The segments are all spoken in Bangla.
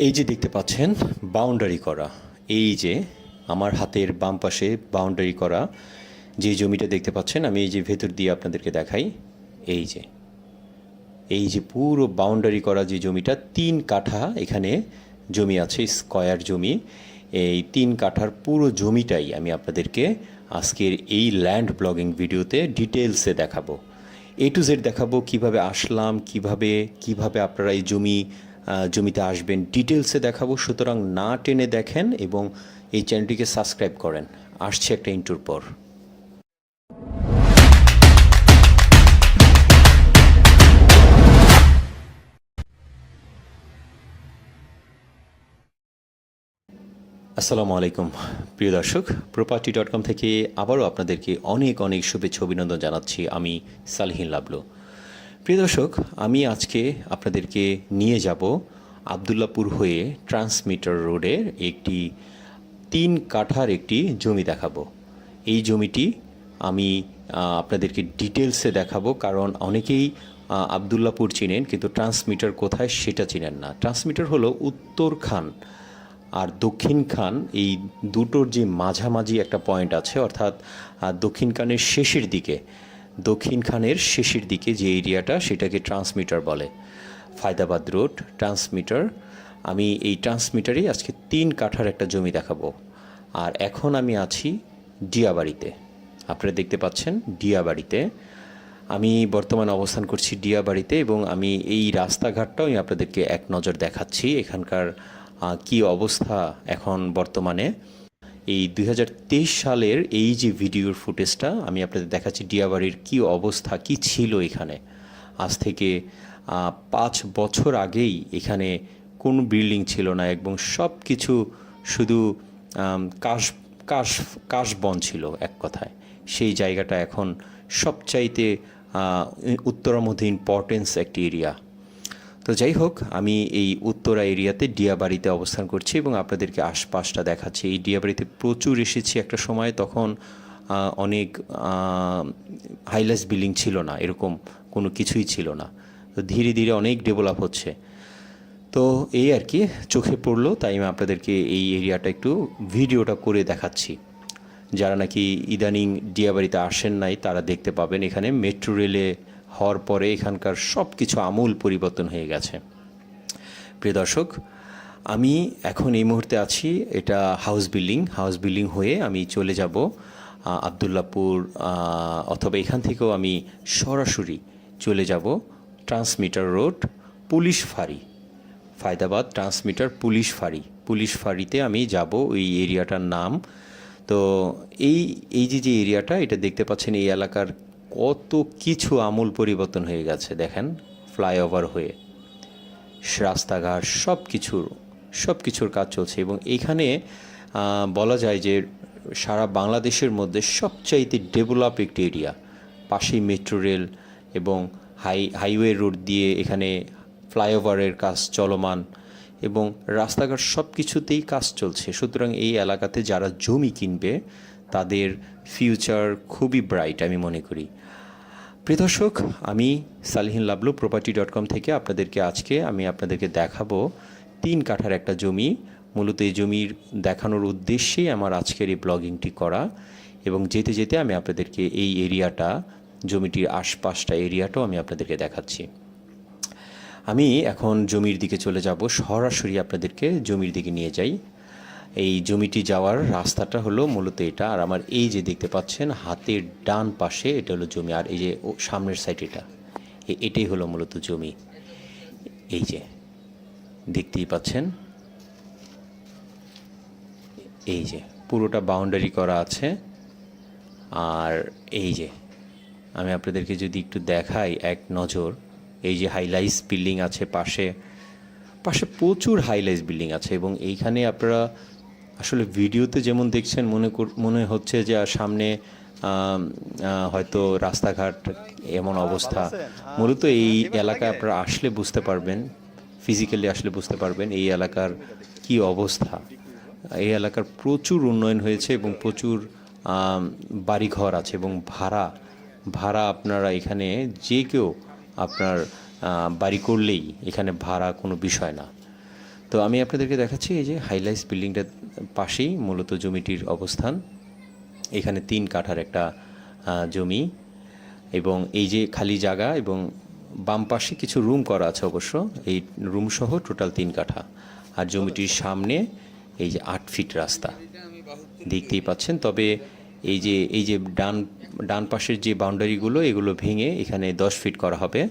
এই যে দেখতে পাচ্ছেন বাউন্ডারি করা, এই যে আমার হাতের বাম পাশে বাউন্ডারি করা যে জমিটা দেখতে পাচ্ছেন, আমি এই যে ভেতর দিয়ে আপনাদেরকে দেখাই। এই যে এই যে পুরো বাউন্ডারি করা যে জমিটা 3 কাঠা এখানে জমি আছে, স্কয়ার জমি। এই 3 কাঠার পুরো জমিটাই আমি আপনাদেরকে আজকের এই ল্যান্ড ব্লগিং ভিডিওতে ডিটেলসে দেখাবো। এ টু জেড দেখাবো কিভাবে আসলাম, কিভাবে আপনারা এই জমিতে আসবেন, ডিটেলসে দেখাবো। সুতরাং না টেনে দেখেন এবং এই চ্যানেলটিকে সাবস্ক্রাইব করেন। আসছে একটা ইন্টুর পর। আসসালামু আলাইকুম প্রিয় দর্শক, property.com থেকে আবারও আপনাদেরকে অনেক অনেক শুভেচ্ছা অভিনন্দন জানাচ্ছি। আমি সালহীন লাবলু। প্রিয় দর্শক, আমি আজকে আপনাদেরকে নিয়ে যাব আবদুল্লাপুর হয়ে ট্রান্সমিটার রোডের একটি 3 কাঠার একটি জমি দেখাবো। এই জমিটি আমি আপনাদেরকে ডিটেলসে দেখাবো, কারণ অনেকেই আবদুল্লাপুর চিনেন কিন্তু ট্রান্সমিটার কোথায় সেটা চিনেন না। ট্রান্সমিটার হলো উত্তর খান আর দক্ষিণ খান, এই দুটোর যে মাঝামাঝি একটা পয়েন্ট আছে, অর্থাৎ দক্ষিণ খানের শেষের দিকে যে এরিয়াটা, সেটাকে ট্রান্সমিটার বলে। Faydabad road transmitter. আমি এই ট্রান্সমিটারেই আজকে 3 কাঠার একটা জমি দেখাবো। আর এখন আমি আছি ডিয়াবাড়িতে। আপনারা দেখতে পাচ্ছেন ডিয়াবাড়িতে আমি বর্তমানে অবস্থান করছি, ডিয়াবাড়িতে। এবং আমি এই রাস্তাঘাটটাও আমি আপনাদেরকে এক নজর দেখাচ্ছি, এখানকার কি অবস্থা এখন বর্তমানে। এই 2023 সালের এই যে ভিডিওর ফুটেজটা আমি আপনাদের দেখাচ্ছি, ডিয়াবাড়ির কি অবস্থা, কি ছিল এখানে। আজ থেকে 5 বছর আগেই এখানে কোনো বিল্ডিং ছিল না এবং সব কিছু শুধু কাশ কাশ কাশবন ছিল এক কথায়। সেই জায়গাটা এখন সবচাইতে উত্তরার মধ্যে ইম্পর্টেন্স একটি এরিয়া। তো যাই হোক, আমি এই উত্তরা এরিয়াতে ডিয়াবাড়িতে অবস্থান করছি এবং আপনাদেরকে আশপাশটা দেখাচ্ছি। এই ডিয়াবাড়িতে প্রচুর এসেছি একটা সময়, তখন অনেক হাইলাইস বিল্ডিং ছিল না, এরকম কোনো কিছুই ছিল না। তো ধীরে ধীরে অনেক ডেভেলপ হচ্ছে। তো এই আর কি চোখে পড়লো, তাই আমি আপনাদেরকে এই এরিয়াটা একটু ভিডিওটা করে দেখাচ্ছি। যারা নাকি ইদানিং ডিয়াবাড়িতে আসেন নাই তারা দেখতে পাবেন, এখানে মেট্রো রেলে হওয়ার পরে এখানকার সব কিছু আমূল পরিবর্তন হয়ে গেছে। প্রিয় দর্শক, আমি এখন এই মুহূর্তে আছি, এটা হাউস বিল্ডিং হয়ে আমি চলে যাব আবদুল্লাপুর, অথবা এখান থেকেও আমি সরাসরি চলে যাব ট্রান্সমিটার রোড পুলিশ ফাঁড়ি, ফায়দাবাদ ট্রান্সমিটার পুলিশ ফাঁড়িতে আমি যাব। ওই এরিয়াটার নাম তো এই যে এরিয়াটা, এটা দেখতে পাচ্ছেন, এই এলাকার কত কিছু আমূল পরিবর্তন হয়ে গেছে। দেখেন, ফ্লাইওভার হয়ে রাস্তাঘাট সব কিছুর কাজ চলছে। এবং এইখানে বলা যায় যে সারা বাংলাদেশের মধ্যে সবচাইতে ডেভেলপ একটি এরিয়া। পাশেই মেট্রো রেল এবং হাইওয়ে রোড দিয়ে এখানে ফ্লাইওভারের কাজ চলমান এবং রাস্তাঘাট সব কিছুতেই কাজ চলছে। সুতরাং এই এলাকাতে যারা জমি কিনবে তাদের ফিউচার খুবই ব্রাইট আমি মনে করি। প্রিয় দর্শক, আমি সালহীন লাবলু property.com থেকে আপনাদেরকে দেখাবো 3 কাঠার একটা জমি। মূলত এই জমির দেখানোর উদ্দেশ্যেই আমার আজকের এই ব্লগিংটি করা। এবং যেতে যেতে আমি আপনাদেরকে এই এরিয়াটা, জমিটির আশপাশটা এরিয়াটাও আমি আপনাদেরকে দেখাচ্ছি। আমি এখন জমির দিকে চলে যাব, সরাসরি আপনাদেরকে জমির দিকে নিয়ে যাই। এই জমিটি যাওয়ার রাস্তাটা হলো মূলত এটা। আর আমার এই যে দেখতে পাচ্ছেন হাতের ডান পাশে, এটা হলো জমি। আর এই যে সামনের সাইড, এটাই হলো মূলত জমি। এই যে দেখতেই পাচ্ছেন, এই যে পুরোটা বাউন্ডারি করা আছে। আর এই যে আমি আপনাদেরকে যদি একটু দেখাই এক নজর, এই যে হাইলাইস বিল্ডিং আছে পাশে প্রচুর হাইলাইস বিল্ডিং আছে। এবং এইখানে আপনারা আসলে ভিডিওতে যেমন দেখছেন মনে হচ্ছে যে সামনে হয়তো রাস্তাঘাট এমন অবস্থা। মূলত এই এলাকায় আপনারা আসলে বুঝতে পারবেন, ফিজিক্যালি আসলে বুঝতে পারবেন এই এলাকার কি অবস্থা। এই এলাকার প্রচুর উন্নয়ন হয়েছে এবং প্রচুর বাড়িঘর আছে এবং ভাড়া আপনারা এখানে যে কেউ আপনার বাড়ি করলেই এখানে ভাড়া কোনো বিষয় না। তো আমি আপনাদেরকে দেখাচ্ছি এই যে হাইলাইটস বিল্ডিংটার পাশেই মূলত জমিটির অবস্থান। এখানে 3 কাঠার একটা জমি এবং এই যে খালি জায়গা এবং বাম পাশে কিছু রুম করা আছে অবশ্য, এই রুম সহ টোটাল 3 কাঠা। আর জমিটির সামনে এই যে 8 ফিট রাস্তা দেখতেই পাচ্ছেন। তবে এই যে ডান পাশের যে বাউন্ডারিগুলো এগুলো ভেঙে এখানে 10 ফিট করা হবে,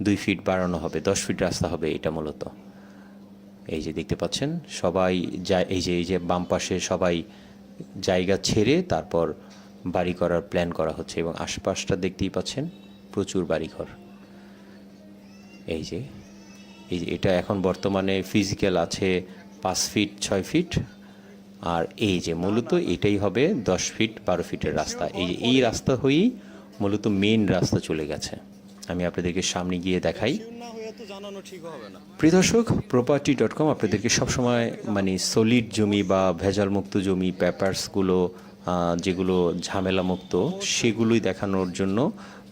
2 ফিট বাড়ানো হবে, 10 ফিট রাস্তা হবে এটা মূলত। এই যে দেখতে পাচ্ছেন সবাই এই যে বাম পাশে সবাই জায়গা ছেড়ে তারপর বাড়ি করার প্ল্যান করা হচ্ছে এবং আশপাশটা দেখতেই পাচ্ছেন প্রচুর বাড়িঘর। এই যে এটা এখন বর্তমানে ফিজিক্যাল আছে 5 ফিট 6 ফিট, আর এই যে মূলত এটাই হবে 10 ফিট 12 ফিটের রাস্তা। এই রাস্তা হয়েই মূলত মেইন রাস্তা চলে গেছে। আমি আপনাদেরকে সামনে গিয়ে দেখাই। প্রিয় দর্শক, property.com আপনাদেরকে সবসময় মানে সলিড জমি বা ভেজালমুক্ত জমি পেপারসগুলো যেগুলো ঝামেলামুক্ত সেগুলোই দেখানোর জন্য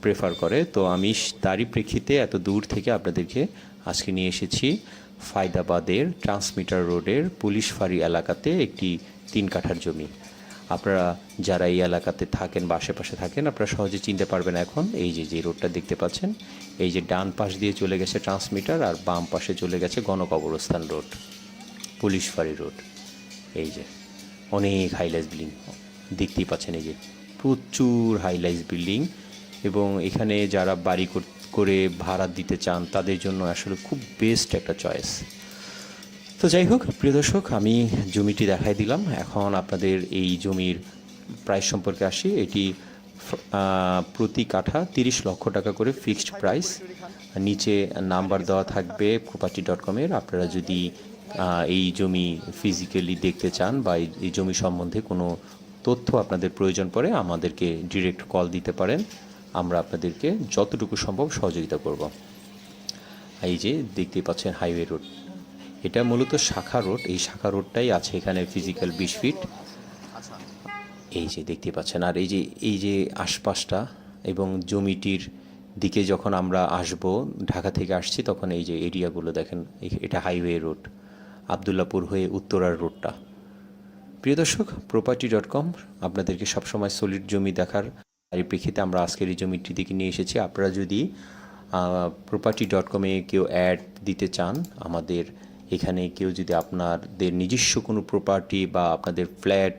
প্রেফার করে। তো আমি তারই প্রেক্ষিতে এত দূর থেকে আপনাদেরকে আজকে নিয়ে এসেছি ফায়দাবাদের ট্রান্সমিটার রোডের পুলিশ ফাঁড়ি এলাকাতে একটি 3 কাঠার জমি। আপনারা যারা এই এলাকাতে থাকেন বা আশেপাশে থাকেন আপনারা সহজে চিনতে পারবেন। এখন এই যে রোডটা দেখতে পাচ্ছেন, এই যে ডান পাশ দিয়ে চলে গেছে ট্রান্সমিটার আর বাম পাশে চলে গেছে গণকবরস্থান রোড, পুলিশ ফাঁড়ি রোড। এই যে অনেক হাইলাইটস বিল্ডিং দেখতেই পাচ্ছেন, এই যে প্রচুর হাইলাইটস বিল্ডিং এবং এখানে যারা বাড়ি করে ভাড়া দিতে চান তাদের জন্য আসলে খুব বেস্ট একটা চয়েস। তো যাই হোক প্রিয় দর্শক, আমি জমিটি দেখাই দিলাম। এখন আপনাদের এই জমির প্রাইস সম্পর্কে আসি। এটি প্রতি কাঠা 30 লক্ষ টাকা করে ফিক্সড প্রাইস। নিচে নাম্বার দেওয়া থাকবে property.com-এর। আপনারা যদি এই জমি ফিজিক্যালি দেখতে চান বা এই জমি সম্বন্ধে কোনো তথ্য আপনাদের প্রয়োজন পড়ে আমাদেরকে ডিরেক্ট কল দিতে পারেন, আমরা আপনাদেরকে যতটুকু সম্ভব সহযোগিতা করব। এই যে দেখতেই পাচ্ছেন হাইওয়ে রোড, এটা মূলত শাখা রোড। এই শাখা রোডটাই আছে এখানে ফিজিক্যাল 20 ফিট। এই যে দেখতে পাচ্ছেন। আর এই যে আশপাশটা এবং জমিটির দিকে যখন আমরা আসব, ঢাকা থেকে আসছি, তখন এই যে এরিয়াগুলো দেখেন, এটা হাইওয়ে রোড, আবদুল্লাপুর হয়ে উত্তরার রোডটা। প্রিয় দর্শক, property.com আপনাদেরকে সবসময় সলিড জমি দেখার পরিপ্রেক্ষিতে আমরা আজকের এই জমিটির দিকে নিয়ে এসেছি। আপনারা যদি property.com-এ কেউ অ্যাড দিতে চান, আমাদের এখানে কেউ যদি আপনাদের নিজস্ব কোনো প্রপার্টি বা আপনাদের ফ্ল্যাট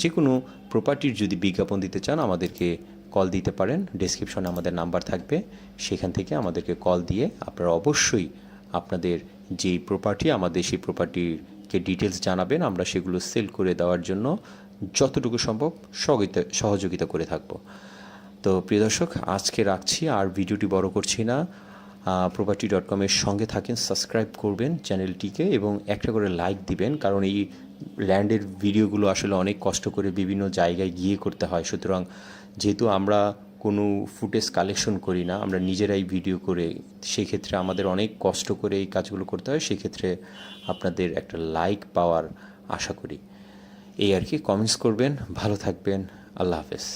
যে কোনো প্রপার্টির যদি বিজ্ঞাপন দিতে চান আমাদেরকে কল দিতে পারেন। ডেসক্রিপশনে আমাদের নাম্বার থাকবে, সেখান থেকে আমাদেরকে কল দিয়ে আপনারা অবশ্যই আপনাদের যে প্রপার্টি আমাদের সেই প্রপার্টিকে ডিটেলস জানাবেন। আমরা সেগুলো সেল করে দেওয়ার জন্য যতটুকু সম্ভব সহযোগিতা করে থাকব। তো প্রিয় দর্শক, আজকে রাখছি, আর ভিডিওটি বড় করছি না। property.com-এর সঙ্গে থাকেন, সাবস্ক্রাইব করবেন চ্যানেলটিকে এবং একটা করে লাইক দিবেন, কারণ এই ল্যান্ডের ভিডিওগুলো আসলে অনেক কষ্ট করে বিভিন্ন জায়গায় গিয়ে করতে হয়। সুতরাং যেহেতু আমরা কোনো ফুটেজ কালেকশন করি না, আমরা নিজেরাই ভিডিও করে, সেক্ষেত্রে আমাদের অনেক কষ্ট করে এই কাজগুলো করতে হয়। সেক্ষেত্রে আপনাদের একটা লাইক পাওয়ার আশা করি। এই আর কি, কমেন্টস করবেন। ভালো থাকবেন। আল্লাহ হাফেজ।